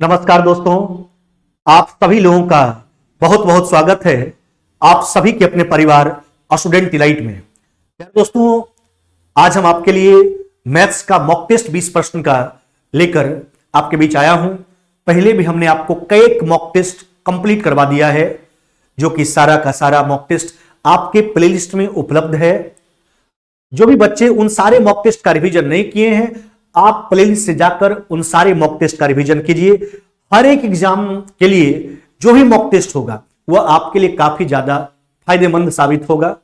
नमस्कार दोस्तों, आप सभी लोगों का बहुत बहुत स्वागत है आप सभी के अपने परिवार स्टूडेंट डिलाइट में। दोस्तों, आज हम आपके लिए मैथ्स का मॉक टेस्ट 20 प्रश्न का लेकर आपके बीच आया हूं। पहले भी हमने आपको कई मॉक टेस्ट कंप्लीट करवा दिया है, जो कि सारा का सारा मॉक टेस्ट आपके प्लेलिस्ट में उपलब्ध है। जो भी बच्चे उन सारे मॉक टेस्ट का रिवीजन नहीं किए हैं, आप प्लेलिस्ट से जाकर उन सारे मॉक टेस्ट का रिवीजन कीजिए। हर एक एग्जाम के लिए जो भी मॉक टेस्ट होगा वह आपके लिए काफी ज्यादा फायदेमंद साबित होगा।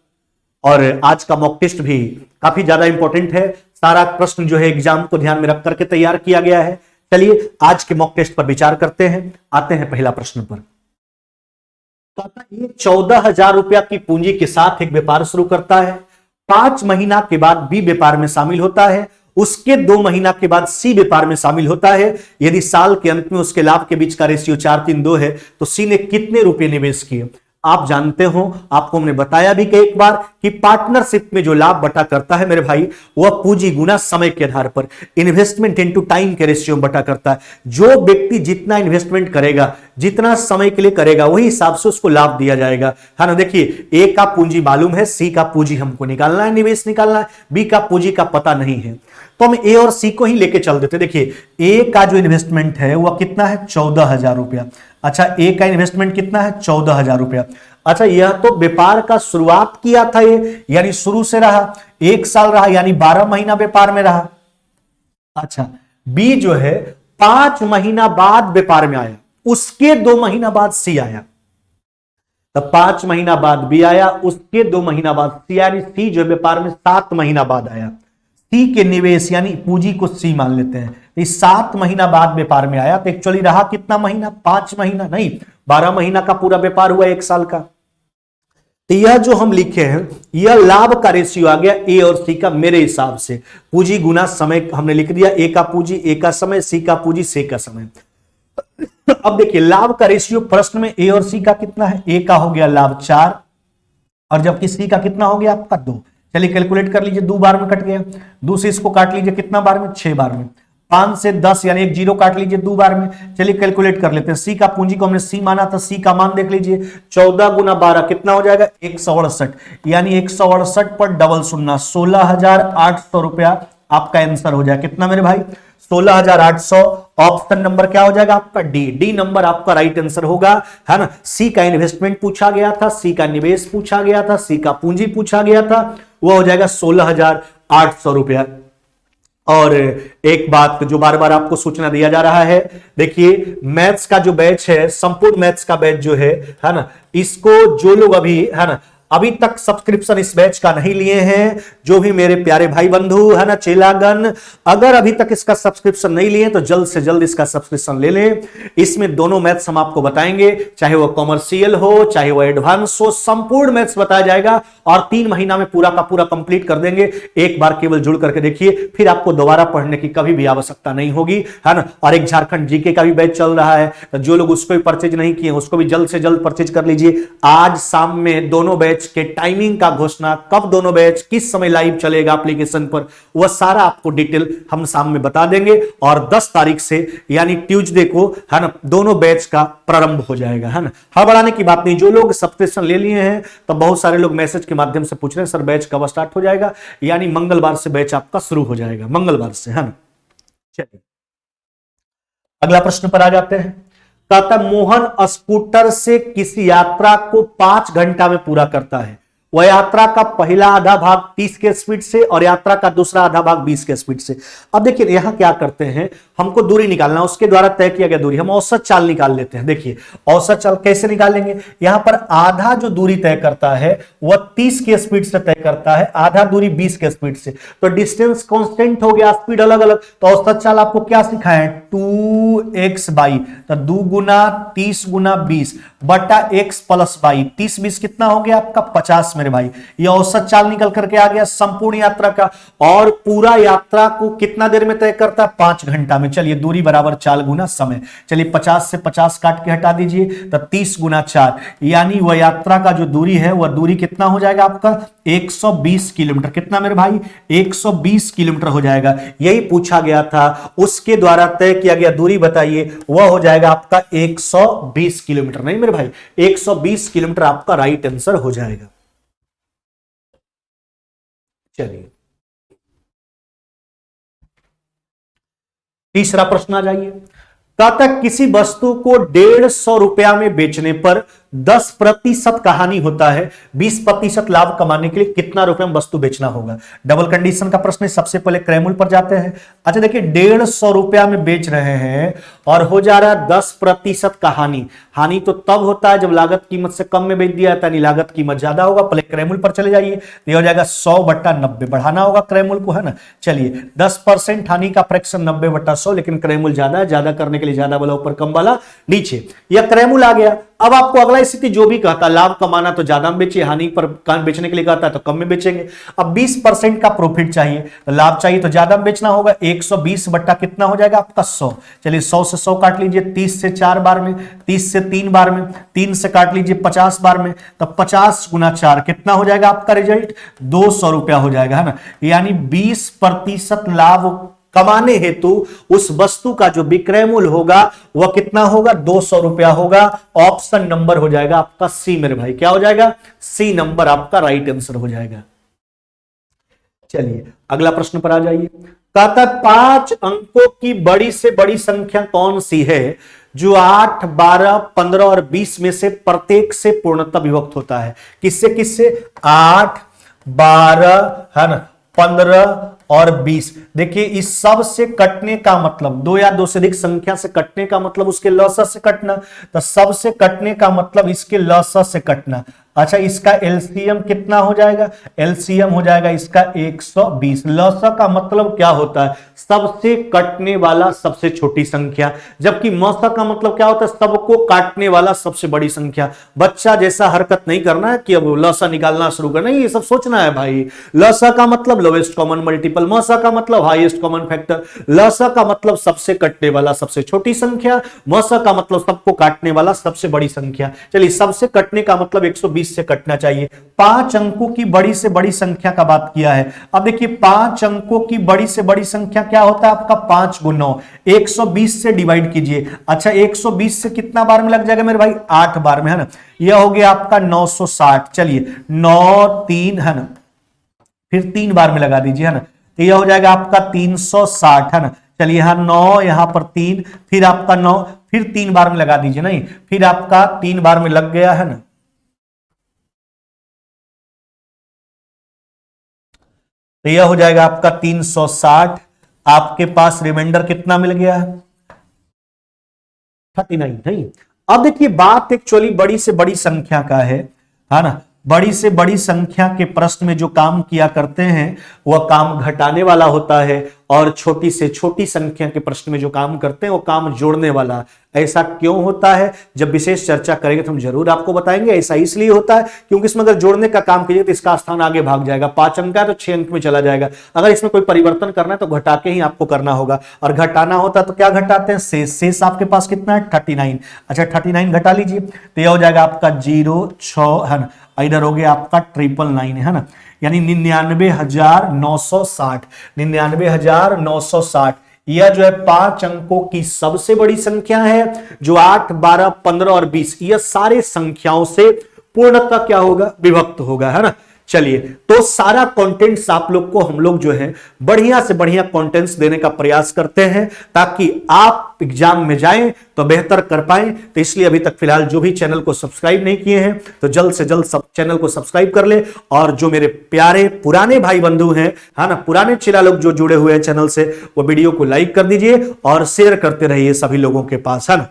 और आज का मॉक टेस्ट भी काफी ज्यादा इंपॉर्टेंट है। सारा प्रश्न जो है एग्जाम को ध्यान में रख करके तैयार किया गया है। चलिए आज के मॉक टेस्ट पर विचार करते हैं। आते हैं पहला प्रश्न पर। ये 14,000 रुपया की पूंजी के साथ एक व्यापार शुरू करता है। 5 महीना के बाद बी व्यापार में शामिल होता है। उसके 2 महीना के बाद सी व्यापार में शामिल होता है। यदि साल के अंत में उसके लाभ के बीच का रेशियो 4:3:2 है तो सी ने कितने रुपए निवेश किए? आप जानते हो, आपको हमने बताया भी कि एक बार कि पार्टनरशिप में जो लाभ बटा करता है मेरे भाई, वह पूंजी गुना समय के आधार पर इन्वेस्टमेंट इनटू टाइम के रेशियो में बटा करता है। जो व्यक्ति जितना इन्वेस्टमेंट करेगा, जितना समय के लिए करेगा, वही हिसाब से उसको लाभ दिया जाएगा, है ना। देखिए, ए का पूंजी मालूम है, सी का पूंजी हमको निकालना है, निवेश निकालना है, बी का पूंजी का पता नहीं है, तो हम ए और सी को ही लेके चल देते। देखिए, ए का जो इन्वेस्टमेंट है वह कितना है? 14,000 रुपया। अच्छा, ए का इन्वेस्टमेंट कितना है? 14,000 रुपया। अच्छा, यह तो व्यापार का शुरुआत किया था ये, यानी शुरू से रहा, 1 साल रहा, यानी 12 महीना व्यापार में रहा। अच्छा, बी जो है 5 महीना बाद व्यापार में आया, उसके 2 महीना बाद सी आया। तो 5 महीना बाद बी आया, उसके 2 महीना बाद सी, यानी सी जो व्यापार में 7 महीना बाद आया। सी के निवेश यानी पूंजी को सी मान लेते हैं। इस 7 महीना बाद व्यापार में आया, तो एक्चुअली रहा कितना महीना? 5 महीना नहीं, 12 महीना का पूरा व्यापार हुआ 1 साल का। तो यह जो हम लिखे हैं, यह लाभ का रेशियो आ गया ए और सी का। मेरे हिसाब से पूंजी गुना समय हमने लिख दिया। ए का पूंजी, ए का समय, सी का पूंजी, सी का समय। अब देखिए, लाभ का रेशियो प्रश्न में ए और सी का कितना है? ए का हो गया लाभ 4, और जबकि सी का कितना हो गया आपका 2। चलिए कैलकुलेट कर लीजिए, 2 बार में कट गया। 2 से इसको काट लीजिए, कितना बार में? 6 बार में। 5 से 10 यानी 1 0 काट लीजिए 2 बार में। चलिए कैलकुलेट कर लेते हैं। सी का पूंजी को हमने सी माना था, सी का मान देख लीजिए, 14 गुना 12 कितना हो जाएगा? 168, यानी 168 पर डबल शून्य, 16,800 रुपया आपका आंसर हो जाएगा। कितना मेरे भाई? 16,800। ऑप्शन नंबर क्या हो जाएगा आपका? डी। डी नंबर आपका राइट आंसर होगा, है ना। सी का इन्वेस्टमेंट पूछा गया था, सी का निवेश पूछा गया था, सी का पूंजी पूछा गया था, वो हो जाएगा 16,800 रुपया। और एक बात जो बार बार आपको सूचना दिया जा रहा है, देखिए, मैथ्स का जो बैच है, संपूर्ण मैथ्स का बैच जो है ना, इसको जो लोग अभी तक सब्सक्रिप्शन इस बैच का नहीं लिए हैं, जो भी मेरे प्यारे भाई बंधु है ना, चेलागन, अगर अभी तक इसका सब्सक्रिप्शन नहीं लिए तो जल्द से जल्द इसका सब्सक्रिप्शन ले लें। इसमें दोनों मैथ्स हम आपको बताएंगे, चाहे वो कॉमर्शियल हो, चाहे वो एडवांस हो, संपूर्ण मैथ्स बताया जाएगा और 3 महीना में पूरा का पूरा कंप्लीट कर देंगे। एक बार केवल जुड़ करके देखिए, फिर आपको दोबारा पढ़ने की कभी भी आवश्यकता नहीं होगी, है ना। और एक झारखंड जीके का भी बैच चल रहा है, तो जो लोग उसको भी परचेज नहीं किए उसको भी जल्द से जल्द परचेज कर लीजिए। आज शाम में दोनों बैच के टाइमिंग का घोषणा, कब दोनों बैच किस समय लाइव चलेगा एप्लीकेशन पर, वह सारा आपको डिटेल हम शाम में बता देंगे। और 10 तारीख से यानी ट्यूसडे को, है ना, दोनों बैच का प्रारंभ हो जाएगा, है ना। हड़बड़ाने की बात नहीं। जो लोग सब्सक्रिप्शन ले लिए हैं, तो बहुत सारे लोग मैसेज के माध्यम से पूछ रहे हैं सर बैच कब स्टार्ट हो जाएगा, यानी मंगलवार से बैच आपका शुरू हो जाएगा, मंगलवार से, है ना। चलिए अगला प्रश्न पर आ जाते हैं। कहता मोहन स्कूटर से किसी यात्रा को 5 घंटा में पूरा करता है। वह यात्रा का पहला आधा भाग 30 के स्पीड से और यात्रा का दूसरा आधा भाग 20 के स्पीड से। अब देखिए, यहां क्या करते हैं, हमको दूरी निकालना, उसके द्वारा तय किया गया दूरी, हम औसत चाल निकाल लेते हैं। देखिए, औसत चाल कैसे निकालेंगे? यहां पर आधा जो दूरी तय करता है वह 30 के स्पीड से तय करता है, आधा दूरी 20 के स्पीड से, तो डिस्टेंस कांस्टेंट हो गया, स्पीड अलग अलग। तो औसत चाल आपको क्या सिखाया है? 2x बाई, तो 2 गुना 30 गुना 20 बटा x प्लस बाई, 30 20 कितना हो गया आपका? 50 मेरे भाई, ये औसत चाल निकल करके आ गया संपूर्ण यात्रा का। और पूरा यात्रा को कितना देर में तय करता है? 5 घंटा में। चलिए दूरी बराबर चाल गुना समय। चलिए 50 से 50 काट के हटा दीजिए, तो 30 गुना 4, यानी वह यात्रा का जो दूरी है वह दूरी कितना हो जाएगा आपका? 120 किलोमीटर। कितना मेरे भाई? 120 किलोमीटर हो जाएगा। यही पूछा गया था, उसके द्वारा तय किया गया दूरी बताइए, वह हो जाएगा आपका 120 किलोमीटर। नहीं मेरे भाई, 120 किलोमीटर आपका राइट आंसर हो जाएगा। चलिए तीसरा प्रश्न आ जाइए। कहता है किसी वस्तु को 150 रुपया में बेचने पर 10% का हानि होता है, 20% लाभ कमाने के लिए कितना रुपए में वस्तु बेचना होगा? डबल कंडीशन का प्रश्न है। सबसे पहले क्रयमूल्य पर जाते हैं। अच्छा देखिए, 150 रुपया में बेच रहे हैं और हो जा रहा है 10% का हानि। हानि तो तब होता है जब लागत कीमत से कम में बेच दिया जाता है, लागत कीमत ज्यादा होगा। पहले क्रयमूल्य पर चले जाइए, तो हो जाएगा 100/90, बढ़ाना होगा क्रयमूल्य को, है ना। चलिए 10% हानि का फ्रैक्शन 90/100, लेकिन क्रयमूल्य ज्यादा है, ज्यादा करने के लिए ज्यादा वाला ऊपर, कम वाला नीचे। यह क्रयमूल्य आ गया। अब आपको अगला स्थिति जो भी कहता, लाभ कमाना तो ज्यादा में बेचिए, हानि पर बेचने के लिए कहता है तो कम में बेचेंगे। अब 20% का प्रॉफिट चाहिए, तो लाभ चाहिए तो ज्यादा में बेचना होगा। 120 बट्टा कितना हो जाएगा आपका? 100। चलिए 100 से 100 काट लीजिए, 30 से 4 बार में, 30 से 3 बार में, 3 से काट लीजिए 50 बार में, तो 50 गुना 4 कितना हो जाएगा आपका रिजल्ट? 200 रुपया हो जाएगा, है ना। यानी 20% लाभ कमाने हेतु उस वस्तु का जो विक्रय मूल्य होगा वह कितना होगा? 200 रुपया होगा। ऑप्शन नंबर हो जाएगा आपका सी मेरे भाई। क्या हो जाएगा? सी नंबर आपका राइट आंसर हो जाएगा। चलिए अगला प्रश्न पर आ जाइए। कहता है 5 अंकों की बड़ी से बड़ी संख्या कौन सी है जो 8, 12, 15 और 20 में से प्रत्येक से पूर्णतः विभक्त होता है? किससे किससे? 8, 12, है ना, 15 और 20। देखिए इस सब से कटने का मतलब, 2 या 2 से अधिक संख्या से कटने का मतलब उसके लसा से कटना, तो सब से कटने का मतलब इसके लसा से कटना। अच्छा इसका एलसीएम कितना हो जाएगा? एलसीएम हो जाएगा इसका 120। लसा का मतलब क्या होता है? सबसे कटने वाला सबसे छोटी संख्या, जबकि मौसा का मतलब क्या होता है? सबको काटने वाला सबसे बड़ी संख्या। बच्चा जैसा हरकत नहीं करना है कि अब लसा निकालना शुरू करना, ये सब सोचना है भाई। लसा का मतलब लोवेस्ट कॉमन मल्टीपल, मौसा का मतलब हाईएस्ट कॉमन फैक्टर, लसा का मतलब सबसे कटने वाला सबसे छोटी संख्या, मौसा का मतलब सबको काटने वाला सबसे बड़ी संख्या। चलिए सबसे कटने का मतलब 120 से कटना चाहिए। 5 अंकों की बड़ी से बड़ी संख्या का बात किया है। अब देखिए 5 अंकों की बड़ी से बड़ी संख्या क्या होता है आपका? 5 गुना 9, 120 से डिवाइड कीजिए। अच्छा 120 से कितना बार में लग जाएगा मेरे भाई? 8 बार में, है ना। यह हो गया आपका 960। चलिए 9, 3, है ना, फिर 3 बार में लगा दीजिए, है ना, तो यह हो जाएगा आपका 360, है ना। चलिए यहां 9, यहां पर 3, फिर आपका 9, फिर 3 बार में लगा दीजिए, नहीं फिर आपका 3 बार में लग गया, है ना। तो यह हो जाएगा आपका 360। आपके पास रिमाइंडर कितना मिल गया है? 39। नहीं, अब देखिए बात एक्चुअली बड़ी से बड़ी संख्या का है ना। बड़ी से बड़ी संख्या के प्रश्न में जो काम किया करते हैं वह काम घटाने वाला होता है, और छोटी से छोटी संख्या के प्रश्न में जो काम करते हैं वो काम जोड़ने वाला। ऐसा क्यों होता है? जब विशेष चर्चा करेंगे तो हम जरूर आपको बताएंगे। ऐसा इसलिए होता है क्योंकि इसमें अगर जोड़ने का काम कीजिए तो इसका स्थान आगे भाग जाएगा। 5 अंक है तो 6 अंक में चला जाएगा। अगर इसमें कोई परिवर्तन करना है तो घटा के ही आपको करना होगा, और घटाना होता है तो क्या घटाते हैं? शेष। शेष आपके पास कितना है? 39। अच्छा 39 घटा लीजिए, तो यह हो जाएगा आपका 0, 6, है ना, इधर हो गया आपका 999, है ना, यानी 99,960। 99,960 यह जो है 5 अंकों की सबसे बड़ी संख्या है, जो 8, 12, 15 और 20 यह सारे संख्याओं से पूर्णतः क्या होगा? विभक्त होगा, है ना। चलिए तो सारा कंटेंट्स आप लोग को हम लोग जो है बढ़िया से बढ़िया कंटेंट्स देने का प्रयास करते हैं ताकि आप एग्जाम में जाएं तो बेहतर कर पाएं। तो इसलिए अभी तक फिलहाल जो भी चैनल को सब्सक्राइब नहीं किए हैं तो जल्द से जल्द सब चैनल को सब्सक्राइब कर ले, और जो मेरे प्यारे पुराने भाई बंधु हैं, है ना, पुराने चेला लोग जो जुड़े हुए हैं चैनल से, वो वीडियो को लाइक कर दीजिए और शेयर करते रहिए सभी लोगों के पास, है ना।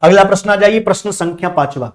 अगला प्रश्न आ जाइए, प्रश्न संख्या 5वां।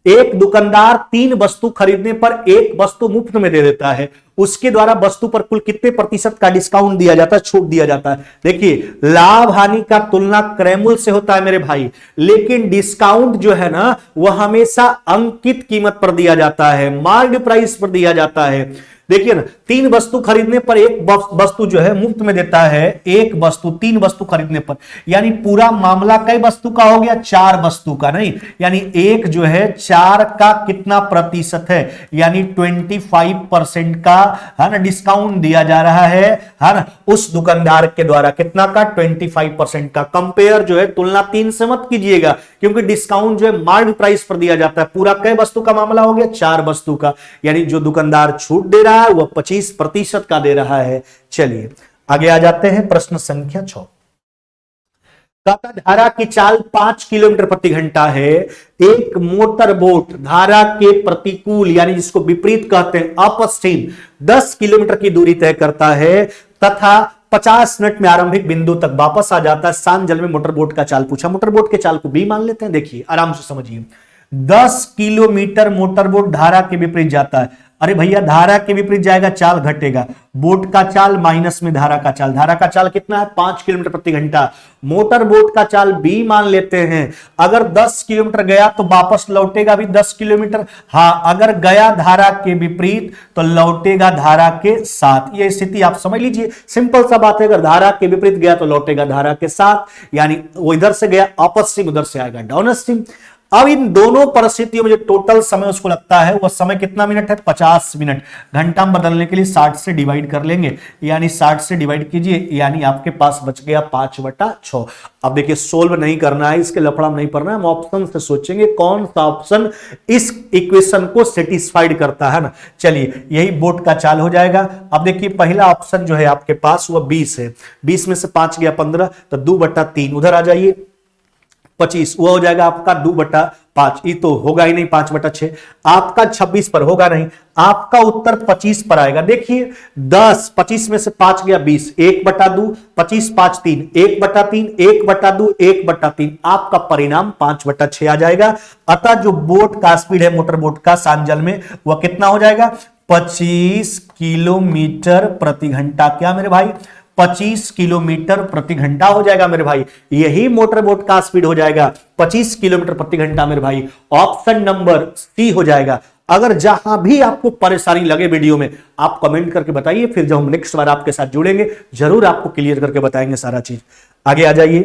एक दुकानदार 3 वस्तु खरीदने पर 1 वस्तु मुफ्त में दे देता है, उसके द्वारा वस्तु पर कुल कितने प्रतिशत का डिस्काउंट दिया जाता है, छूट दिया जाता है। देखिए, लाभ हानि का तुलना क्रयमूल्य से होता है मेरे भाई, लेकिन डिस्काउंट जो है ना वह हमेशा अंकित कीमत पर दिया जाता है, मार्क्ड प्राइस पर दिया जाता है। देखिए ना, 3 वस्तु खरीदने पर 1 वस्तु जो है मुफ्त में देता है, 1 वस्तु 3 वस्तु खरीदने पर, यानी पूरा मामला कई वस्तु का हो गया, 4 वस्तु का, नहीं यानी 1 जो है 4 का कितना प्रतिशत है, यानी 25% का है ना डिस्काउंट दिया जा रहा है ना उस दुकानदार के द्वारा, कितना का 25% का। कंपेयर जो है तुलना 3 से मत कीजिएगा, क्योंकि डिस्काउंट जो है मार्क्ड प्राइस पर दिया जाता है। पूरा कई वस्तु का मामला हो गया, 4 वस्तु का, यानी जो दुकानदार छूट दे रहा है वह 25% का दे रहा है। चलिए आगे आ जाते हैं, प्रश्न संख्या 6। कहता धारा की चाल 5 किलोमीटर प्रति घंटा है, एक मोटर बोट धारा के प्रतिकूल यानी जिसको विपरीत कहते हैं अपस्ट्रीम 10 किलोमीटर की दूरी तय करता है तथा 50 मिनट में आरंभिक बिंदु तक वापस आ जाता है। शांत जल में मोटर बोट का चाल पूछा, मोटर बोट के चाल को बी मान लेते हैं। देखिए आराम से समझिए, 10 किलोमीटर मोटर बोट धारा के विपरीत जाता है। अरे भैया, धारा के विपरीत जाएगा, चाल घटेगा, बोट का चाल माइनस में धारा का चाल, धारा का चाल कितना है 5 किलोमीटर प्रति घंटा, मोटर बोट का चाल बी मान लेते हैं। अगर 10 किलोमीटर गया तो वापस लौटेगा भी 10 किलोमीटर, हाँ अगर गया धारा के विपरीत तो लौटेगा धारा के साथ। यह स्थिति आप समझ लीजिए, सिंपल सा बात है, अगर धारा के विपरीत गया तो लौटेगा धारा के साथ, यानी वो इधर से गया अपस्ट्रीम, उधर से आएगा डाउनस्ट्रीम। अब इन दोनों परिस्थितियों में जो टोटल समय उसको लगता है वह समय कितना मिनट है, 50 मिनट। घंटा में बदलने के लिए 60 से डिवाइड कर लेंगे, यानी 60 से डिवाइड कीजिए, यानी आपके पास बच गया 5/6। अब देखिए सोल्व नहीं करना है, इसके लफड़ा नहीं पड़ना है, हम ऑप्शन से सोचेंगे कौन सा ऑप्शन इस इक्वेशन को सेटिस्फाइड करता है ना। चलिए यही बोट का चाल हो जाएगा। अब देखिए पहला ऑप्शन जो है आपके पास वह 20 है, 20 में से 5 गया 15, तो 2/3 उधर आ जाइए, 25 वो हो जाएगा आपका 2/5, ये तो होगा ही नहीं, 5/6 आपका 26 पर होगा नहीं, आपका उत्तर 25 पर आएगा। देखिए 10, 25 में से 5 गया 20, 1/2, 25 5 3, 1/3, 1/2, 1/3, आपका परिणाम 5/6 आ जाएगा। अतः जो बोट का स्पीड है मोटर बोट का सांजल में वह कितना हो जाएगा, 25 किलोमीटर प्रति घंटा। क्या मेरे भाई, 25 किलोमीटर प्रति घंटा हो जाएगा मेरे भाई, यही मोटर बोट का स्पीड हो जाएगा 25 किलोमीटर प्रति घंटा मेरे भाई। ऑप्शन नंबर सी हो जाएगा। अगर जहां भी आपको परेशानी लगे वीडियो में आप कमेंट करके बताइए, फिर जब हम नेक्स्ट बार आपके साथ जुड़ेंगे जरूर आपको क्लियर करके बताएंगे सारा चीज। आगे आ जाइए,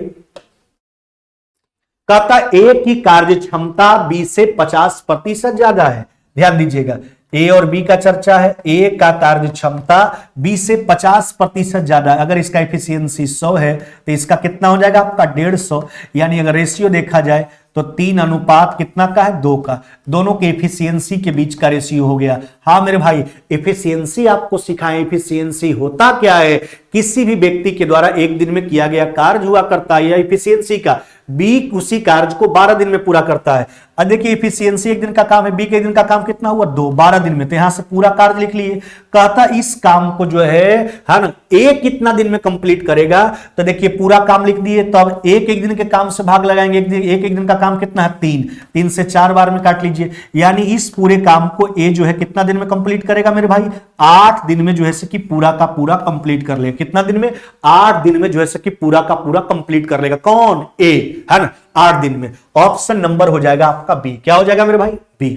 कहता ए की कार्य क्षमता बी से 50% ज्यादा है। ध्यान दीजिएगा, ए और बी का चर्चा है। ए का कार्य क्षमता बी से 50% ज्यादा है। अगर इसका एफिशिएंसी 100 है तो इसका कितना हो जाएगा आपका 150, यानी अगर रेशियो देखा जाए तो 3 अनुपात कितना का है, 2 का, दोनों के एफिशिएंसी के बीच का रेशियो हो गया। हाँ मेरे भाई, एफिशिएंसी आपको सिखाएं, एफिशिएंसी होता क्या है, किसी भी व्यक्ति के द्वारा एक दिन में किया गया कार्य हुआ करता है, या एफिशिएंसी का बी उसी कार्य को 12 दिन में पूरा करता है। अब देखिए एफिशिएंसी एक दिन का काम है, बी के दिन का काम कितना हुआ 2, 12 दिन में, तो यहां से पूरा कार्य लिख लिए। कहता इस काम को जो है ना ए कितना दिन में कंप्लीट करेगा, तो देखिए पूरा काम लिख दिए, तो अब एक दिन के काम से भाग लगाएंगे, एक दिन का काम कितना है 3, 3 से 4 बार में काट लीजिए, यानी इस पूरे काम को ए जो है कितना दिन में कंप्लीट करेगा मेरे भाई, 8 दिन में जो है कि पूरा का पूरा कंप्लीट कर लेगा। कितना दिन में, 8 दिन में जो है कि पूरा का पूरा कंप्लीट कर लेगा। कौन, ए, है ना, 8 दिन में। ऑप्शन नंबर हो जाएगा आपका बी। क्या हो जाएगा मेरे भाई, बी।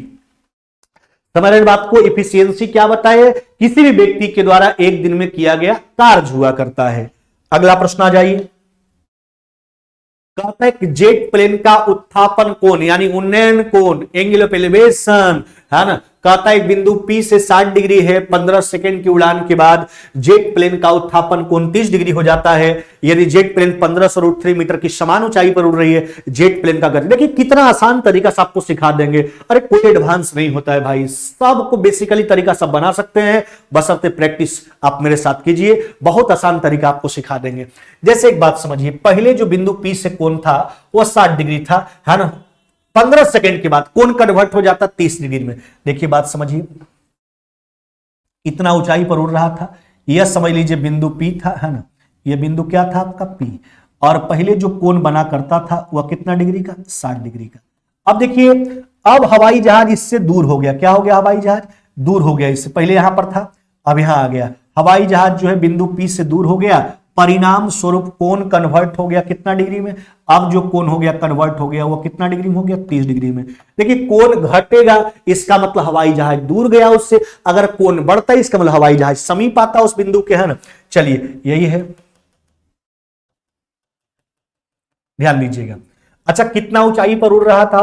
समझ रहे बात को, एफिशिएंसी क्या बताए, किसी भी व्यक्ति के द्वारा एक दिन में किया गया कार्य हुआ करता है। अगला प्रश्न आ जाइए, कहता है कि जेट प्लेन का उत्थापन कोण यानी उन्नयन कोण, एंगल ऑफ एलिवेशन, है ना, कहता है बिंदु P से 60 डिग्री है, 15 सेकंड की उड़ान के बाद जेट प्लेन का उत्थापन कोण 30 डिग्री हो जाता है। यदि जेट प्लेन 1503 मीटर की समान ऊंचाई पर उड़ रही है, जेट प्लेन का गति, देखिए कितना आसान तरीका से आपको सिखा देंगे। अरे कोई एडवांस नहीं होता है भाई, सबको बेसिकली तरीका सब बना सकते हैं, बशर्ते प्रैक्टिस आप मेरे साथ कीजिए, बहुत आसान तरीका आपको सिखा देंगे। जैसे एक बात समझिए, पहले जो बिंदु P से कोण था वह 60 डिग्री था, है ना, 15 सेकंड के बाद कोण कन्वर्ट हो जाता 30 डिग्री में। देखिए बात समझिए, इतना ऊंचाई पर उड़ रहा था, यह समझ लीजिए बिंदु P था, है ना, यह बिंदु क्या था आपका P, और पहले जो कोण बना करता था वह कितना डिग्री का, 60 डिग्री का। अब देखिए अब हवाई जहाज इससे दूर हो गया, क्या हो गया, हवाई जहाज दूर हो गया, इससे पहले यहां पर था, अब यहां आ गया, हवाई जहाज जो है बिंदु P से दूर हो गया, परिणाम स्वरूप कोण कन्वर्ट हो गया कितना डिग्री में, अब जो कोण हो गया कन्वर्ट हो गया वो कितना डिग्री में हो गया, 30 डिग्री में। देखिए कोण घटेगा इसका मतलब हवाई जहाज दूर गया उससे, अगर कोण बढ़ता है इसका मतलब हवाई जहाज समीप आता उस बिंदु के, है ना। चलिए यही है, ध्यान दीजिएगा। अच्छा कितना ऊंचाई पर उड़ रहा था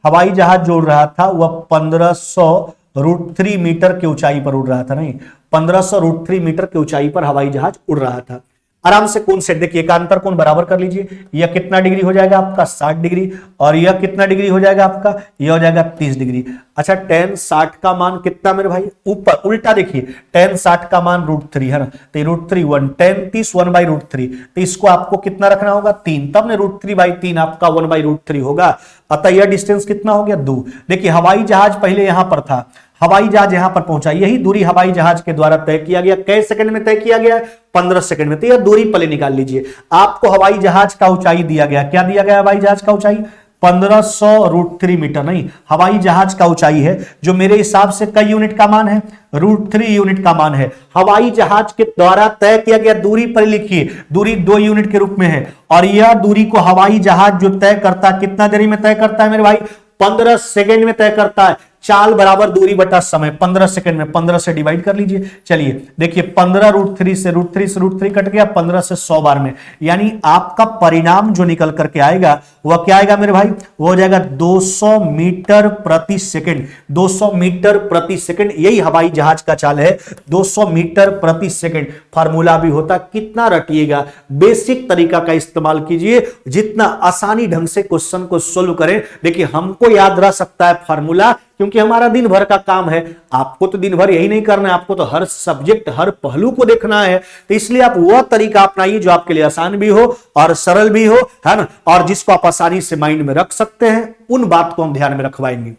हवाई जहाज जो उड़ रहा था वह 1500√3 मीटर की ऊंचाई पर उड़ रहा था, नहीं 1500√3 मीटर की ऊंचाई पर हवाई जहाज उड़ रहा था। आराम से कोण सेट, देखिए एकांतर कोण बराबर कर लीजिए, यह कितना डिग्री हो जाएगा आपका 60 डिग्री, और यह कितना डिग्री हो जाएगा आपका, यह हो जाएगा 30 डिग्री। अच्छा tan 60 का मान कितना मेरे भाई, ऊपर उल्टा देखिए, tan 60 का मान √3 है ना, तो √3 1 tan 30 1/√3, तो इसको आपको कितना रखना होगा 3, तब ने √3/3 आपका 1/√3 होगा। अतः यह डिस्टेंस कितना हो गया 2। देखिए हवाई जहाज पहले यहां पर था, हवाई जहाज यहां पर पहुंचा, यही दूरी हवाई जहाज के द्वारा तय किया गया, कै सेकंड में तय किया गया, 15 सेकंड में। तो यह दूरी पहले निकाल लीजिए। आपको हवाई जहाज का ऊंचाई दिया गया, क्या दिया गया हवाई जहाज का ऊंचाई, 1500√3 मीटर, नहीं हवाई जहाज का ऊंचाई है जो मेरे हिसाब से कई यूनिट का मान है, √3 यूनिट का मान है। हवाई जहाज के द्वारा तय किया गया दूरी पर लिखिए, दूरी 2 यूनिट के रूप में है, और यह दूरी को हवाई जहाज जो तय करता है कितना देरी में तय करता है मेरे भाई, 15 सेकंड में तय करता है। चाल बराबर दूरी बटा समय, 15 सेकंड में 15 से डिवाइड कर लीजिए। चलिए देखिए 15√3 से √3 कट गया, 15 से 100 बार में, यानी आपका परिणाम जो निकल करके आएगा वह क्या आएगा मेरे भाई, वो हो जाएगा 200 मीटर प्रति सेकंड, 200 मीटर प्रति सेकंड। यही हवाई जहाज का चाल है, 200 मीटर प्रति सेकंड। फार्मूला भी होता, कितना रटिएगा, बेसिक तरीका का इस्तेमाल कीजिए, जितना आसानी ढंग से क्वेश्चन को सोल्व करें। देखिए हमको याद रह सकता है फार्मूला, क्योंकि हमारा दिन भर का काम है, आपको तो दिन भर यही नहीं करना है, आपको तो हर सब्जेक्ट हर पहलू को देखना है। तो इसलिए आप वह तरीका अपनाइए जो आपके लिए आसान भी हो और सरल भी हो, है ना, और जिसको आप आसानी से माइंड में रख सकते हैं, उन बात को हम ध्यान में रखवाएंगे।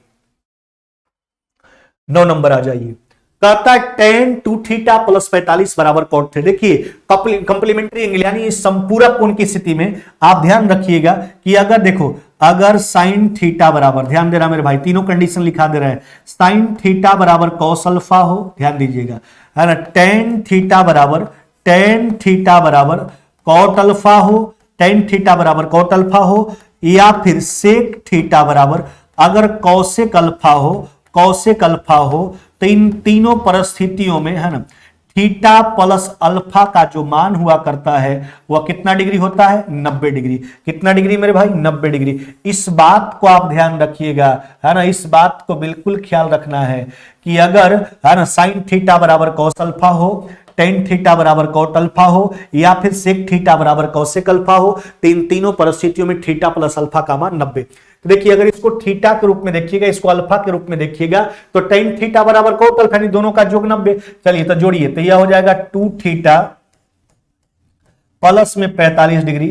9 नंबर आ जाइए, कहता है tan 2θ + 45 बराबर cot θ। देखिए कंप्लीमेंट्री एंगल यानी संपूरक कोण की स्थिति में आप ध्यान रखिएगा कि अगर देखो, अगर sin θ बराबर, ध्यान देना मेरे भाई, तीनों कंडीशन लिखा दे रहे हैं, sin θ बराबर cos अल्फा हो, ध्यान दीजिएगा, है ना, tan θ बराबर cot अल्फा हो, tan θ बराबर cot अल्फा हो, या फिर sec θ बराबर अगर cosec अल्फा हो, तो इन तीनों परिस्थितियों में, है ना, थीटा प्लस अल्फा का जो मान हुआ करता है वह कितना डिग्री होता है, 90 डिग्री। कितना डिग्री मेरे भाई, 90 डिग्री। इस बात को आप ध्यान रखिएगा, है ना, इस बात को बिल्कुल ख्याल रखना है कि अगर, है ना, sin θ बराबर cos अल्फा हो, tan θ बराबर cot अल्फा हो, या फिर sec θ बराबर cosec अल्फा हो, तो इन तीनों परिस्थितियों में थीटा प्लस अल्फा का मान 90। तो देखिए अगर इसको थीटा के रूप में देखिएगा, इसको अल्फा के रूप में देखिएगा, तो tan θ बराबर cot अल्फा, यानी दोनों का योग 90। चलिए तो जोड़िए, तो यह हो जाएगा 2θ प्लस में 45 डिग्री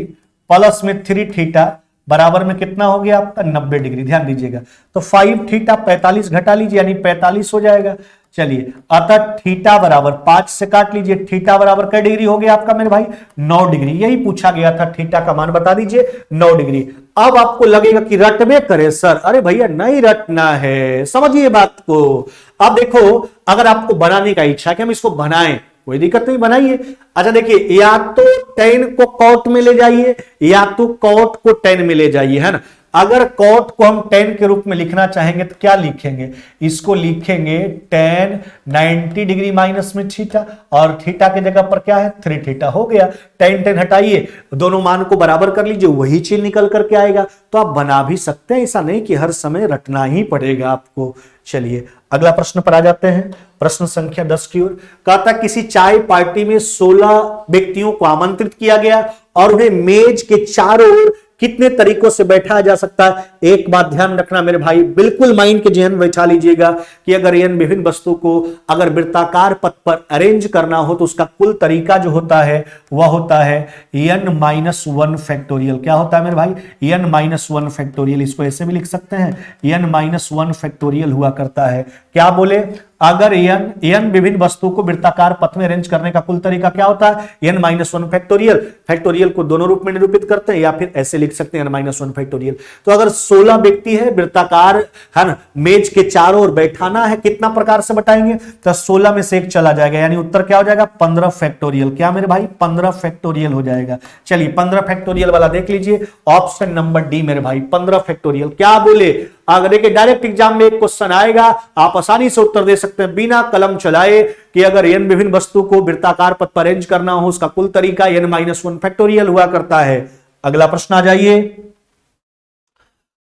प्लस में 3θ बराबर में कितना हो गया आपका, 90 डिग्री। ध्यान दीजिएगा, तो 5θ 45 घटा लीजिए, यानी 45 हो जाएगा। चलिए अतः थीटा बराबर 5 से काट लीजिए, थीटा बराबर कै डिग्री हो गया आपका मेरे भाई, 9 डिग्री। यही पूछा गया था, थीटा का मान बता दीजिए, 9 डिग्री। अब आपको लगेगा कि रटबे करे सर, अरे भैया नहीं रटना है, समझिए बात को। अब देखो अगर आपको बनाने का इच्छा है कि हम इसको बनाएं, कोई दिक्कत नहीं, बनाइए। अच्छा देखिए, या तो tan को cot में ले जाइए, या तो cot को tan में ले जाइए, है ना। अगर cot को हम tan के रूप में लिखना चाहेंगे तो क्या लिखेंगे, इसको लिखेंगे tan 90 डिग्री माइनस में थीटा, और थीटा की जगह पर क्या है, 3θ हो गया। tan हटाइए, दोनों मान को बराबर कर लीजिए, वही चीज निकल करके आएगा। तो आप बना भी सकते हैं, ऐसा नहीं कि हर समय रटना ही पड़ेगा आपको। चलिए अगला प्रश्न पर आ जाते हैं, प्रश्न संख्या 10 की ओर। कहता किसी चाय पार्टी में 16 व्यक्तियों को आमंत्रित किया गया और उन्हें मेज के चारों ओर कितने तरीकों से बैठाया जा सकता है। एक बात ध्यान रखना मेरे भाई, बिल्कुल माइंड के जहन में बैठा लीजिएगा कि अगर इन विभिन्न वस्तु को अगर वृत्ताकार पथ पर अरेंज करना हो तो उसका कुल तरीका जो होता है वह होता है n-1 फैक्टोरियल। क्या होता है मेरे भाई, n-1 फैक्टोरियल। इसको ऐसे भी लिख सकते हैं, n-1 फैक्टोरियल हुआ करता है। क्या बोले, अगर n विभिन्न वस्तुओं को वृत्ताकार पथ में अरेंज करने का कुल तरीका क्या होता है, n-1 फैक्टोरियल। फैक्टोरियल को दोनों रूप में निरूपित करते हैं या फिर ऐसे लिख सकते हैं n-1 फैक्टोरियल। तो अगर 16 व्यक्ति है, वृत्ताकार है ना, मेज के चारों ओर बैठाना है, कितना प्रकार से बताएंगे, तो 16 में से एक चला जाएगा, यानी उत्तर क्या हो जाएगा 15 फैक्टोरियल। क्या मेरे भाई 15 फैक्टोरियल हो जाएगा। चलिए 15 फैक्टोरियल वाला देख लीजिए, ऑप्शन नंबर डी मेरे भाई 15 फैक्टोरियल। क्या बोले, अगर देखिए डायरेक्ट एग्जाम में एक क्वेश्चन आएगा, आप आसानी से उत्तर दे सकते हैं बिना कलम चलाए कि अगर n विभिन्न वस्तु को वृत्ताकार पथ पर अरेंज करना हो, उसका कुल तरीका n-1 फैक्टोरियल हुआ करता है। अगला प्रश्न आ जाइए,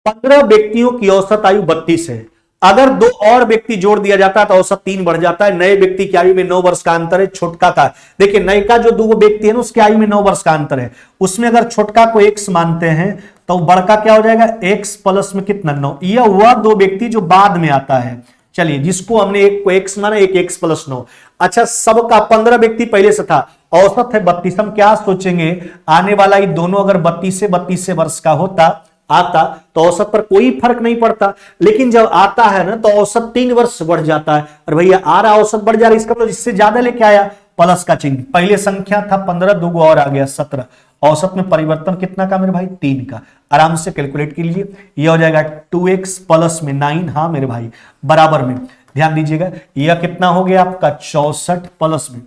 15 व्यक्तियों की औसत आयु 32 है, अगर 2 और व्यक्ति जोड़ दिया जाता है तो औसत 3 बढ़ जाता है। नए व्यक्ति की आयु में 9 वर्ष का अंतर है, छोटका का देखिए, नए का जो 2 व्यक्ति है ना, उसकी आयु में 9 वर्ष का अंतर है, उसमें अगर छोटका को x मानते हैं तो बड़का क्या हो जाएगा x प्लस में कितना 9। यह वह 2 व्यक्ति जो बाद में आता है। चलिए जिसको हमने एक को x माना, एक x प्लस 9। अच्छा, सबका 15 व्यक्ति पहले से था, औसत है 32। हम क्या सोचेंगे, आने वाला ये दोनों अगर 32 से वर्ष का आता तो औसत पर कोई फर्क नहीं पड़ता, लेकिन जब आता है ना तो औसत 3 वर्ष बढ़ जाता है। और भैया आ रहा औसत बढ़ जा रहा है, इसका मतलब इससे ज्यादा लेके आया, प्लस का चिन्ह। पहले संख्या था 15, 2 और आ गया 17, औसत में परिवर्तन कितना का मेरे भाई 3 का। आराम से कैलकुलेट कीजिए, यह हो जाएगा 2x प्लस में 9, हाँ मेरे भाई बराबर में, ध्यान दीजिएगा, यह कितना हो गया आपका 64 प्लस में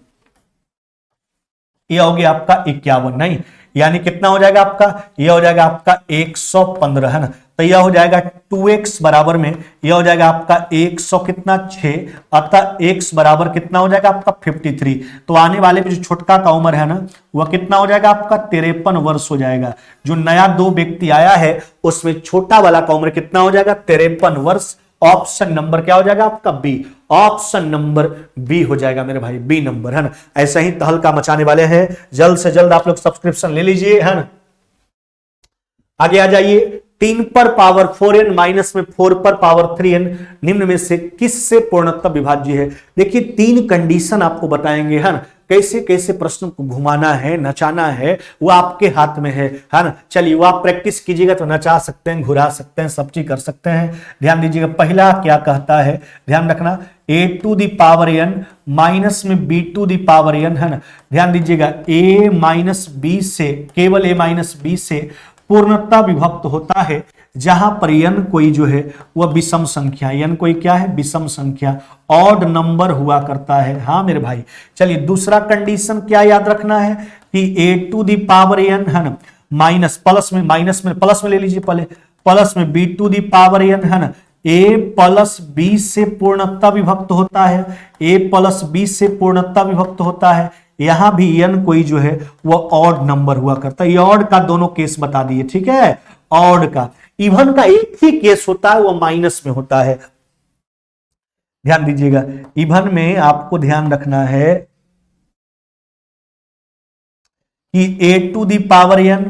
यह हो गया आपका 51, नहीं यानी कितना हो जाएगा आपका, यह हो जाएगा आपका 115 है ना। तो यह हो जाएगा 2x बराबर में, यह हो जाएगा आपका 100 कितना 6, अतः x बराबर कितना हो जाएगा आपका 53। तो आने वाले में जो छोटका का उम्र है ना, वह कितना हो जाएगा आपका 53 वर्ष हो जाएगा। जो नया 2 व्यक्ति आया है उसमें छोटा वाला का उम्र कितना हो जाएगा 53 वर्ष। ऑप्शन नंबर क्या हो जाएगा आपका बी, ऑप्शन नंबर बी हो जाएगा मेरे भाई, बी नंबर है ना। ऐसा ही तहलका मचाने वाले हैं, जल्द से जल्द आप लोग सब्सक्रिप्शन ले लीजिए है ना। आगे आ जाइए, 3 पर पावर 4n माइनस में 4 पर पावर 3n निम्न में से किससे पूर्णतः विभाज्य है। देखिए 3 कंडीशन आपको बताएंगे है ना, कैसे कैसे प्रश्न को घुमाना है, नचाना है, वो आपके हाथ में है ना। चलिए वो आप प्रैक्टिस कीजिएगा तो नचा सकते हैं, घुरा सकते हैं, सब चीज कर सकते हैं। ध्यान दीजिएगा, पहला क्या कहता है, ध्यान रखना, a to the power n minus में b to the power n है ना। ध्यान दीजिएगा, a माइनस b से, केवल a माइनस b से पूर्णतः विभक्त होता है जहां पर n कोई जो है वह विषम संख्या, n कोई क्या है विषम संख्या, ऑड नंबर हुआ करता है। हाँ मेरे भाई, चलिए दूसरा कंडीशन क्या याद रखना है कि a to the power n है ना, माइनस प्लस में ले लीजिए पहले, प्लस में b to the power n है ना, a प्लस b से पूर्णतः विभक्त होता है, a प्लस b से पूर्णतः विभक्त होता है। यहां भी n कोई जो है वह ऑड नंबर हुआ करता है। ये ऑड का दोनों केस बता दिए, ठीक है। ऑड का, इवन का एक ही केस होता है, वह माइनस में होता है। ध्यान दीजिएगा, इवन में आपको ध्यान रखना है कि a to the power n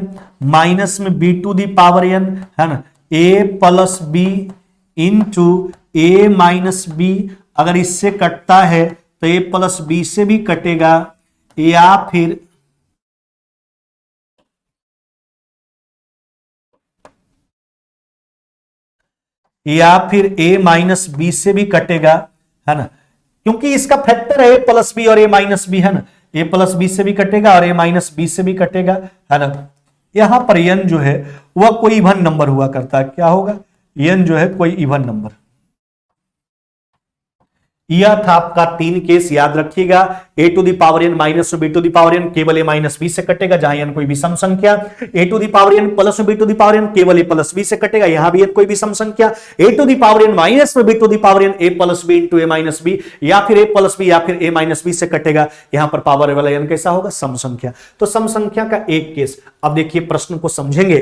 minus में b to the power n है ना, a plus b into a minus b, अगर इससे कटता है तो a प्लस b से भी कटेगा, या फिर a माइनस बी से भी कटेगा है ना, क्योंकि इसका फैक्टर है a प्लस बी और a माइनस बी है ना, a प्लस बी से भी कटेगा और a माइनस बी से भी कटेगा है ना। यहां पर n जो है वह कोई इवन नंबर हुआ करता है। क्या होगा, n जो है कोई इवन नंबर। यह था आपका 3 केस, याद रखिएगा। a to the power n minus b to the power n केवल a माइनस b से कटेगा जहां n कोई विषम संख्या, a to the power n plus b to the power n केवल a प्लस b से कटेगा, यहां भी कोई विषम संख्या, a to the power n minus b to the power n a plus b into a minus b, या फिर a प्लस b या फिर a माइनस b से कटेगा। यहां पर पावर वाला n कैसा होगा, सम संख्या। तो सम संख्या का एक केस। अब देखिए प्रश्न को समझेंगे।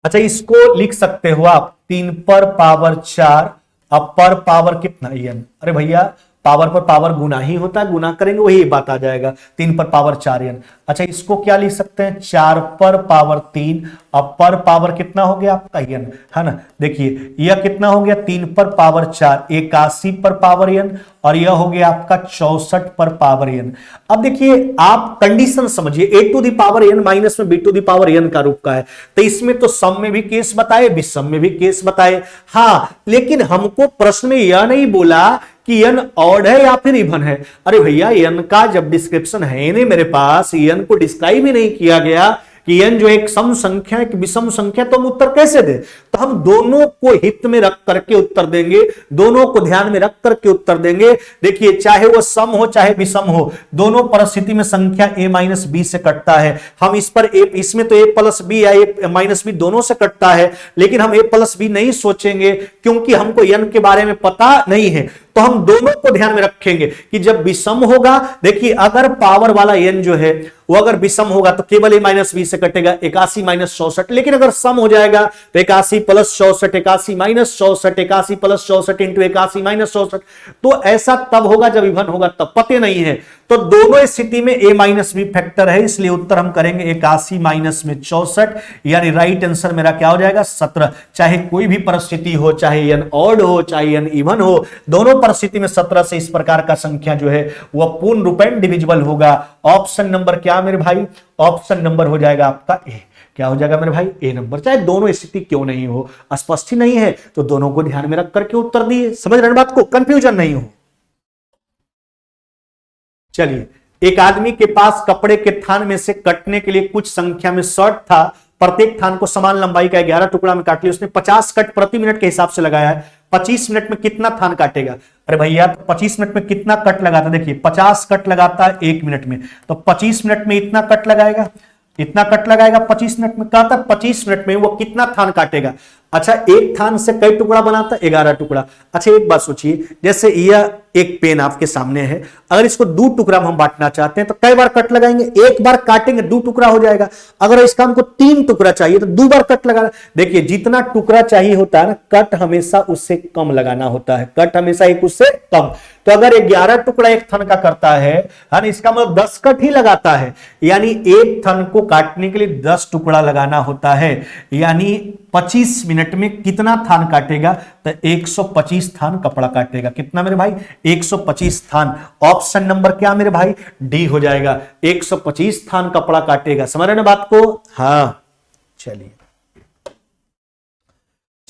अच्छा, इसको लिख सकते हो आप 3 पर पावर 4, अब पर पावर कितना n, अरे भैया पावर पर पावर गुना ही होता है, गुना करेंगे वही बात आ जाएगा, 3 पर पावर 4 n। अच्छा इसको क्या लिख सकते हैं, 4 पर पावर 3, अब पर पावर कितना हो गया आपका n, है ना। देखिए यह कितना हो गया, 3 पर पावर 4, 81 पर पावर n, और यह हो गया आपका 64 पर पावर n। अब देखिए आप कंडीशन समझिए, a to the power n minus में b to the power n का रूप का है, तो इसमें तो सम में भी केस बताए, विषम में भी केस बताए। हाँ लेकिन हमको प्रश्न में यह नहीं बोला कि n ऑड है या फिर इवन है। अरे भैया n का जब डिस्क्रिप्शन है नहीं मेरे पास, n को डिस्क्राइब ही नहीं किया गया कि n जो एक सम संख्या एक विषम संख्या, तो हम उत्तर कैसे दे। तो हम दोनों को हित में रख करके उत्तर देंगे, दोनों को ध्यान में रख करके उत्तर देंगे। देखिए चाहे वो सम हो चाहे विषम हो, दोनों परिस्थिति में संख्या a माइनस बी से कटता है। हम इस पर a, इसमें तो a प्लस बी या a माइनस बी दोनों से कटता है, लेकिन हम a प्लस बी नहीं सोचेंगे क्योंकि हमको n के बारे में पता नहीं है। तो हम दोनों को ध्यान में रखेंगे कि जब विषम होगा, देखिए अगर पावर वाला n जो है वो अगर विषम होगा तो केवल a माइनस बी से कटेगा, 81 माइनस 64। लेकिन अगर सम हो जाएगा तो 81 plus 64, 81 minus 64, 81 plus 64 into 81 minus 64। तो ऐसा तब होगा जब इवन होगा, तब पते नहीं है। तो दोनों स्थिति में a माइनस बी फैक्टर है, इसलिए उत्तर हम करेंगे 81 माइनस में 64, यानी राइट आंसर मेरा क्या हो जाएगा 17। चाहे कोई भी परिस्थिति हो, चाहे n ऑड हो चाहे n इवन हो, दोनों परिस्थिति में 17 से इस प्रकार का संख्या जो है वह पूर्ण रूपेण डिविजिबल होगा। ऑप्शन नंबर क्या मेरे भाई, ऑप्शन नंबर हो जाएगा आपका ए। क्या हो जाएगा मेरे भाई, ए नंबर। चाहे दोनों स्थिति क्यों नहीं हो, स्पष्ट ही नहीं है तो दोनों को ध्यान में रख करके उत्तर दिए। समझ रहे बात को, कंफ्यूजन नहीं हो। चलिए, एक आदमी के पास कपड़े के थान में से कटने के लिए कुछ संख्या में शर्ट था, प्रत्येक थान को समान लंबाई का 11 टुकड़ा में काट लिया। उसने 50 कट प्रति मिनट के हिसाब से लगाया है। 25 मिनट में कितना थान काटेगा। अरे भैया 25 मिनट में कितना कट लगाता, देखिए 50 कट लगाता है 1 मिनट में, तो 25 मिनट में इतना कट लगाएगा, इतना कट लगाएगा 25 मिनट में। कहता 25 मिनट में वो कितना थान काटेगा। अच्छा एक थान से कई टुकड़ा बनाता है, 11 टुकड़ा। अच्छा एक बात सोचिए, जैसे यह एक पेन आपके सामने है, अगर इसको 2 टुकड़ा में हम बांटना चाहते हैं तो कई बार कट लगाएंगे, एक बार काटेंगे 2 टुकड़ा हो जाएगा। अगर इसका हमको 3 टुकड़ा चाहिए तो 2 बार कट लगाना। देखिए जितना टुकड़ा चाहिए होता है ना, कट हमेशा उससे कम लगाना होता है, कट हमेशा एक उससे कम। तो अगर 11 टुकड़ा एक थन का करता है ना, इसका मतलब 10 कट ही लगाता है, यानी एक थन को काटने के लिए 10 टुकड़ा लगाना होता है। यानी 25 मिनट में कितना थान काटेगा, तो 125 थान कपड़ा काटेगा। कितना मेरे भाई, 125 थान। ऑप्शन नंबर क्या मेरे भाई, डी हो जाएगा, 125 थान कपड़ा काटेगा। समझ रहे ना बात को। हाँ चलिए,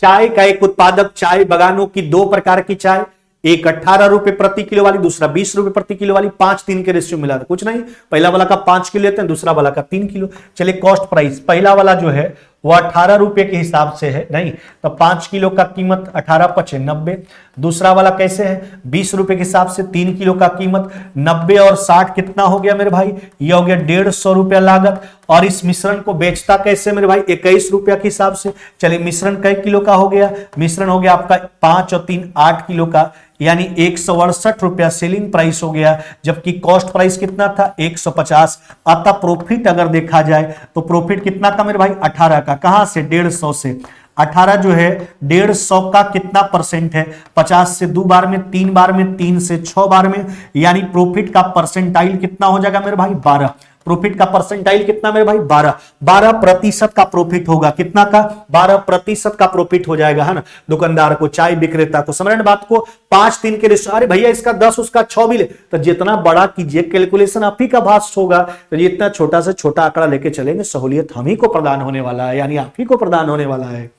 चाय का एक उत्पादक चाय बागानों की 2 प्रकार की चाय, एक 18 रुपए प्रति किलो वाली, दूसरा 20 रुपए प्रति किलो वाली, 5-3 के रेशियो मिला था। कुछ नहीं, पहला वाला का 5 किलो लेते हैं, दूसरा वाला का 3 किलो। चलिए कॉस्ट प्राइस, पहला वाला जो है वो 18 रुपए के हिसाब से है, नहीं तो 5 किलो का कीमत 18×5 = 90। दूसरा वाला कैसे है, 20 रुपए के हिसाब से 3 किलो का कीमत 90 और 60 कितना हो गया मेरे भाई, ये हो गया 150 रुपया लागत। और इस मिश्रण को बेचता कैसे मेरे भाई, 21 रुपया के हिसाब से। चलिए मिश्रण कई किलो का हो गया, मिश्रण हो गया आपका 5 और 3 8 किलो का, यानी 168 रुपया सेलिंग प्राइस हो गया, जबकि कॉस्ट प्राइस कितना था 150। अतः प्रॉफिट अगर देखा जाए तो प्रॉफिट कितना था मेरे भाई, 18 का। कहां से, 150 से। 18 जो है 150 का कितना परसेंट है, 50 से 2 बार में, 3 बार में, 3 से 6 बार में, यानी प्रॉफिट का परसेंटाइल कितना हो जाएगा मेरे भाई, 12। प्रॉफिट का परसेंटाइल कितना मेरे भाई, 12% का प्रॉफिट होगा। कितना का, 12% का प्रॉफिट हो जाएगा, है ना। दुकानदार को, चाय विक्रेता को। समझ रहे बात को। 5-3 के रेशियो, अरे भैया इसका 10 उसका 6 भी ले, तो जितना बड़ा कीजिए कैलकुलेशन आप ही का भास्ट होगा। तो जितना छोटा से छोटा आंकड़ा लेके चलेंगे, सहूलियत हम ही को प्रदान होने वाला है, यानी आप ही को प्रदान होने वाला है।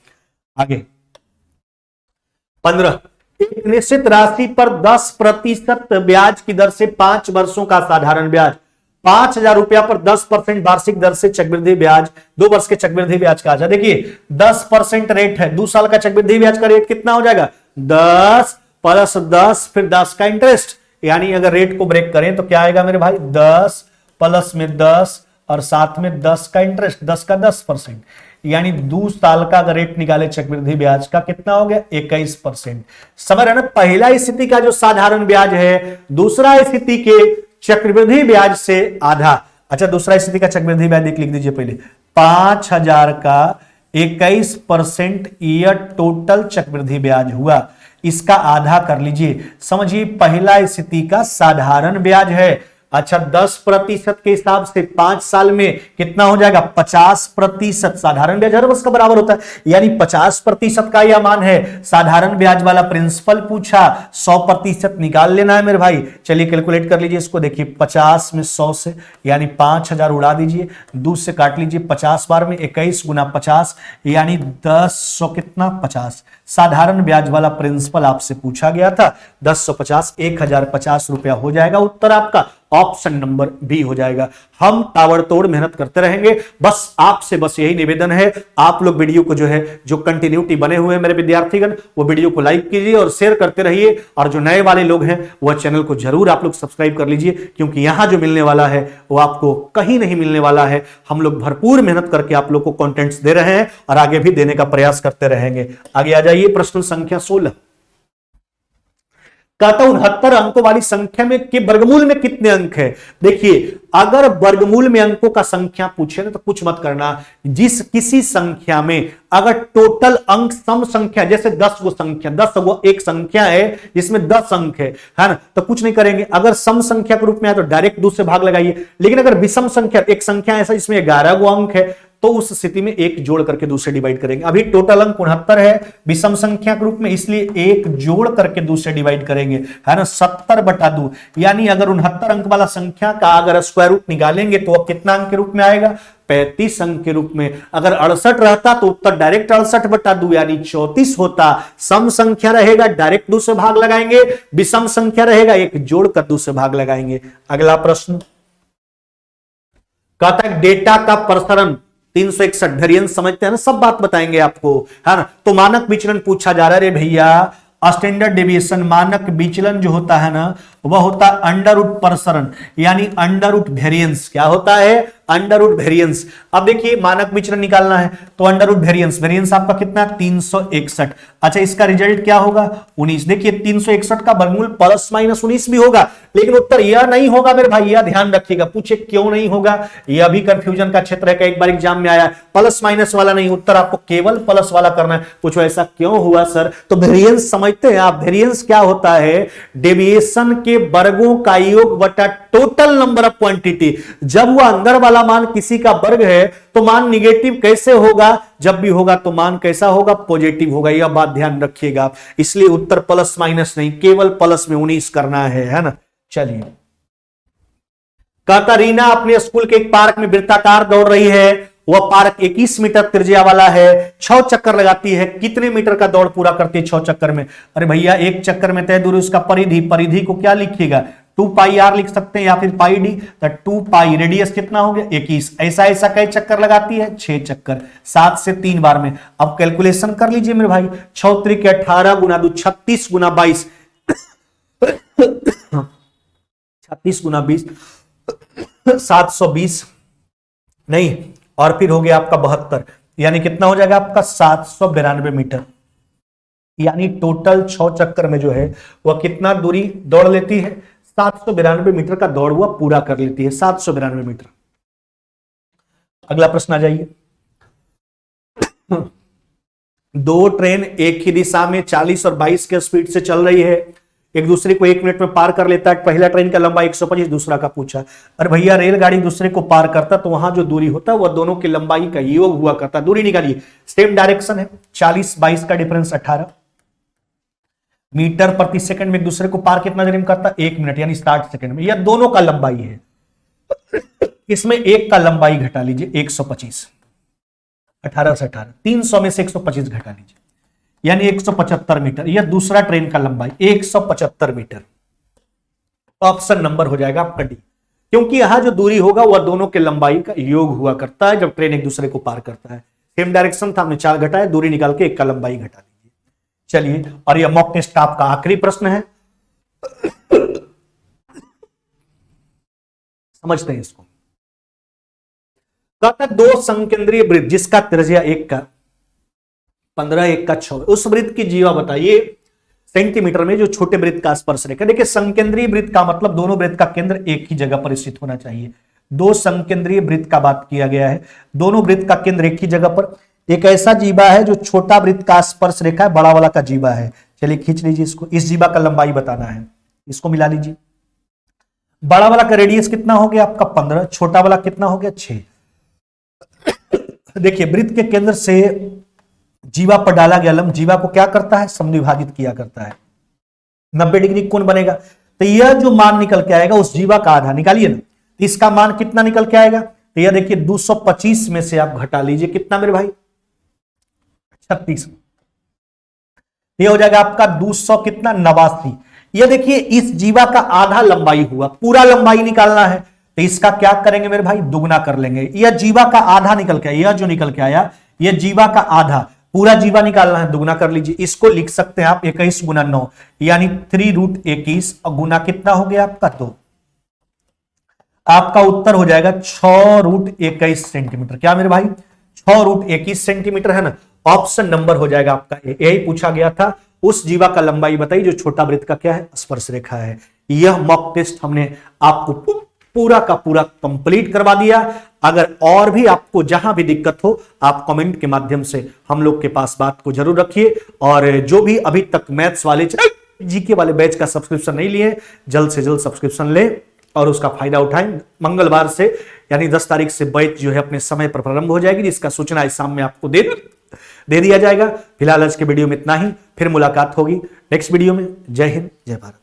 आगे 15, एक निश्चित राशि पर 10% ब्याज की दर से 5 वर्षों का साधारण ब्याज, 5,000 रुपया पर 10% वार्षिक दर से चक्रवृद्धि ब्याज, 2 वर्ष के चक्रवृद्धि ब्याज का। देखिए 10% रेट है, 2 साल का चक्रवृद्धि ब्याज का रेट कितना हो जाएगा, 10 + 10 फिर 10 का इंटरेस्ट। यानी अगर रेट को ब्रेक करें तो क्या आएगा मेरे भाई, 10 प्लस में 10 और साथ में 10 का इंटरेस्ट, 10 का 10%। यानी 2 साल का अगर रेट निकाले चक्रवृद्धि ब्याज का, कितना हो गया, 21%। समझ रहे ना। पहला स्थिति का जो साधारण ब्याज है, दूसरा स्थिति के चक्रवृद्धि ब्याज से आधा। अच्छा दूसरा स्थिति का चक्रवृद्धि ब्याज लिख दीजिए पहले, 5,000 का 21% ईयर टोटल चक्रवृद्धि ब्याज हुआ। इसका आधा कर लीजिए। समझिए पहला स्थिति का साधारण ब्याज है। अच्छा 10% के हिसाब से 5 साल में कितना हो जाएगा 50%। साधारण ब्याज हर वर्ष का बराबर होता है, यानी 50% का यह मान है। साधारण ब्याज वाला प्रिंसिपल पूछा, 100% निकाल लेना है मेरे भाई। चलिए कैलकुलेट कर लीजिए इसको। देखिए 50 में 100 से यानी 5000 उड़ा दीजिए, 2 से काट लीजिए, 50 बार में 21 गुना 50 यानी 10 कितना 50। साधारण ब्याज वाला प्रिंसिपल आपसे पूछा गया था, 1050 1050 रुपया हो जाएगा। उत्तर आपका ऑप्शन नंबर बी हो जाएगा। हम ताबड़तोड़ मेहनत करते रहेंगे। बस आपसे बस यही निवेदन है, आप लोग वीडियो को जो है जो कंटिन्यूटी बने हुए हैं मेरे विद्यार्थीगण, वो वीडियो को लाइक कीजिए और शेयर करते रहिए। और जो नए वाले लोग हैं वह चैनल को जरूर आप लोग सब्सक्राइब कर लीजिए, क्योंकि यहां जो मिलने वाला है वो आपको कहीं नहीं मिलने वाला है। हम लोग भरपूर मेहनत करके आप लोग को कंटेंट्स दे रहे हैं और आगे भी देने का प्रयास करते रहेंगे। आगे आ जाइए, प्रश्न संख्या 16। कहता 69 अंकों वाली संख्या में के वर्गमूल में कितने अंक है। देखिए अगर वर्गमूल में अंकों का संख्या पूछे ना तो कुछ मत करना। जिस किसी संख्या में अगर टोटल अंक सम संख्या, जैसे 10 गो संख्या, 10 गो एक संख्या है जिसमें 10 अंक है ना, तो कुछ नहीं करेंगे। अगर सम संख्या के रूप में है तो डायरेक्ट 2 से भाग लगाइए। लेकिन अगर विषम संख्या, एक संख्या ऐसा जिसमें 11 गो अंक है, तो उस स्थिति में एक जोड़ करके 2 से डिवाइड करेंगे। अभी टोटल अंक 69 है विषम संख्या के रूप में, इसलिए एक जोड़ करके 2 से डिवाइड करेंगे, है ना। 70/2 यानी अगर 69 अंक वाला संख्या का अगर स्क्वायर रूट निकालेंगे तो अब कितना अंक के रूप में आएगा 35 अंक के रूप में। अगर 68 रहता तो उत्तर डायरेक्ट 68/2 यानी 34 होता। सम संख्या रहेगा डायरेक्ट 2 से भाग लगाएंगे, विषम संख्या रहेगा एक जोड़ कर 2 से भाग लगाएंगे। अगला प्रश्न कहता है डेटा का प्रसरण 361 वेरिएंस समझते हैं ना, सब बात बताएंगे आपको, है ना। तो मानक विचलन पूछा जा रहा है। रे भैया स्टैंडर्ड डेविएशन, मानक विचलन जो होता है ना वह होता है अंडर रूट प्रसरण यानी अंडर रूट वेरिएंस। क्या होता है अंडर रूट वेरिएंस। अब देखिए मानक विचलन निकालना है तो अंडर रूट वेरिएंस, वेरिएंस आपका कितना 361। अच्छा इसका रिजल्ट क्या होगा 19। देखिए 361 का वर्गमूल प्लस माइनस 19 भी होगा, लेकिन उत्तर यह नहीं होगा मेरे भाई, यह ध्यान रखिएगा। पूछे क्यों नहीं होगा, यह भी कंफ्यूजन का क्षेत्र है। एक बार एग्जाम में आया प्लस माइनस वाला नहीं, उत्तर आपको केवल प्लस वाला करना है। पूछो ऐसा क्यों हुआ सर, तो वेरिएंस समझते हैं आप। वेरिएंस क्या होता है डेविएशन के वर्गों का योग बटा टोटल नंबर ऑफ क्वांटिटी। जब वह अंदर वाला मान किसी का वर्ग है तो मान निगेटिव कैसे होगा, जब भी होगा तो मान कैसा होगा पॉजिटिव होगा। यह बात ध्यान रखिएगा। इसलिए उत्तर प्लस माइनस नहीं, केवल प्लस में 19 करना है ना। चलिए कहता रीना अपने स्कूल के एक पार्क में वृत्ताकार दौड़ रही है। वह पार्क 21 मीटर त्रिज्या वाला है, 6 चक्कर लगाती है। कितने मीटर का दौड़ पूरा करती है 6 चक्कर में। अरे भैया एक चक्कर में तय दूरी उसका परिधि, परिधि को क्या लिखिएगा 2πr लिख सकते हैं या फिर पाई डी। तो 2π रेडियस कितना हो गया 21। ऐसा ऐसा कई चक्कर लगाती है 6 चक्कर, 7 से 3 बार में। अब कैलकुलेशन कर लीजिए मेरे भाई, 6 त्रिक 18 गुना 2 36 गुना 22 36 गुना 20 720 नहीं, और फिर हो गया आपका 72 यानी कितना हो जाएगा आपका 792 मीटर। यानी टोटल 6 चक्कर में जो है वह कितना दूरी दौड़ लेती है 792 मीटर का दौड़ हुआ पूरा कर लेती है 792 मीटर। अगला प्रश्न आ जाइए। 2 ट्रेन एक ही दिशा में 40 और 22 के स्पीड से चल रही है, एक दूसरे को 1 मिनट में पार कर लेता है। पहला ट्रेन का लंबाई 125, दूसरा का पूछा। अरे भैया रेलगाड़ी दूसरे को पार करता तो वहां जो दूरी होता है वह दोनों की लंबाई का योग हुआ करता। दूरी निकालिए, सेम डायरेक्शन है, 40-22 का डिफरेंस 18 मीटर प्रति सेकंड में एक दूसरे को पार कितना देर में करता 1 मिनट यानी 60 सेकंड में। यह दोनों का लंबाई है। इसमें एक का लंबाई घटा लीजिए 125, 18 से 18 300 में से 125 घटा लीजिए यानी 175 मीटर। यह दूसरा ट्रेन का लंबाई 175 मीटर। ऑप्शन नंबर हो जाएगा आपका डी, क्योंकि यहां जो दूरी होगा वह दोनों के लंबाई का योग हुआ करता है जब ट्रेन एक दूसरे को पार करता है। सेम डायरेक्शन था, हमने 4 घटाया, दूरी निकाल के एक का लंबाई घटा लीजिए। चलिए, और यह मॉक टेस्ट आपका आखिरी प्रश्न है, समझते हैं इसको। कहता 2 संकेंद्रीय वृत्त जिसका त्रिज्या 1 का 15, 1 का 6, उस वृत्त की जीवा बताइए सेंटीमीटर में जो छोटे वृत्त का स्पर्श रेखा। देखिए संकेंद्रीय वृत्त का मतलब दोनों वृत्त का केंद्र एक ही जगह पर स्थित होना चाहिए। 2 संकेंद्रीय वृत्त का बात किया गया है, दोनों वृत्त का केंद्र एक ही जगह पर। एक ऐसा जीवा है जो छोटा वृत्त का स्पर्श रेखा है, बड़ा वाला का जीवा है। चलिए खींच लीजिए इसको, इस जीवा का लंबाई बताना है, इसको मिला लीजिए। बड़ा वाला का रेडियस कितना हो गया आपका 15, छोटा वाला कितना हो गया 6। देखिए वृत्त के केंद्र से जीवा पर डाला गया लंब जीवा को क्या करता है, समद्विभाजित किया करता है। 90 डिग्री कोण बनेगा, तो यह जो मान निकल के आएगा उस जीवा का आधा निकालिए ना, इसका मान कितना निकल के आएगा, तो यह देखिए 225 में से आप घटा लीजिए कितना मेरे भाई 36, यह हो जाएगा आपका 200 कितना 89। यह देखिए इस जीवा का आधा लंबाई हुआ, पूरा लंबाई निकालना है तो इसका क्या करेंगे मेरे भाई, दुगना कर लेंगे। यह जीवा का आधा निकल के आया, यह जो निकल के आया यह जीवा का आधा, पूरा जीवा निकालना है, दुगना कर लीजिए। इसको लिख सकते हैं आप 21 गुना 9 यानी 3√21 और गुना कितना हो गया आपका 2। आपका उत्तर हो जाएगा 6√21 सेंटीमीटर। क्या मेरे भाई 6√21 सेंटीमीटर है ना, ऑप्शन नंबर हो जाएगा आपका ए। यही पूछा गया था, उस जीवा का लंबाई बताइए जो छोटा वृत्त का क्या है, स्पर्श रेखा है। यह मॉक टेस्ट हमने आपको पूरा का पूरा कंप्लीट करवा दिया। अगर और भी आपको जहां भी दिक्कत हो आप कमेंट के माध्यम से हम लोग के पास बात को जरूर रखिए। और जो भी अभी तक मैथ्स वाले जीके वाले बैच का सब्सक्रिप्शन नहीं लिए, जल्द से जल्द सब्सक्रिप्शन ले और उसका फायदा उठाएं। मंगलवार से यानी 10 तारीख से बैच जो है अपने समय पर प्रारंभ हो जाएगी, जिसका सूचना इस शाम में आपको दे दिया जाएगा। फिलहाल आज के वीडियो में इतना ही, फिर मुलाकात होगी नेक्स्ट वीडियो में। जय हिंद, जय भारत।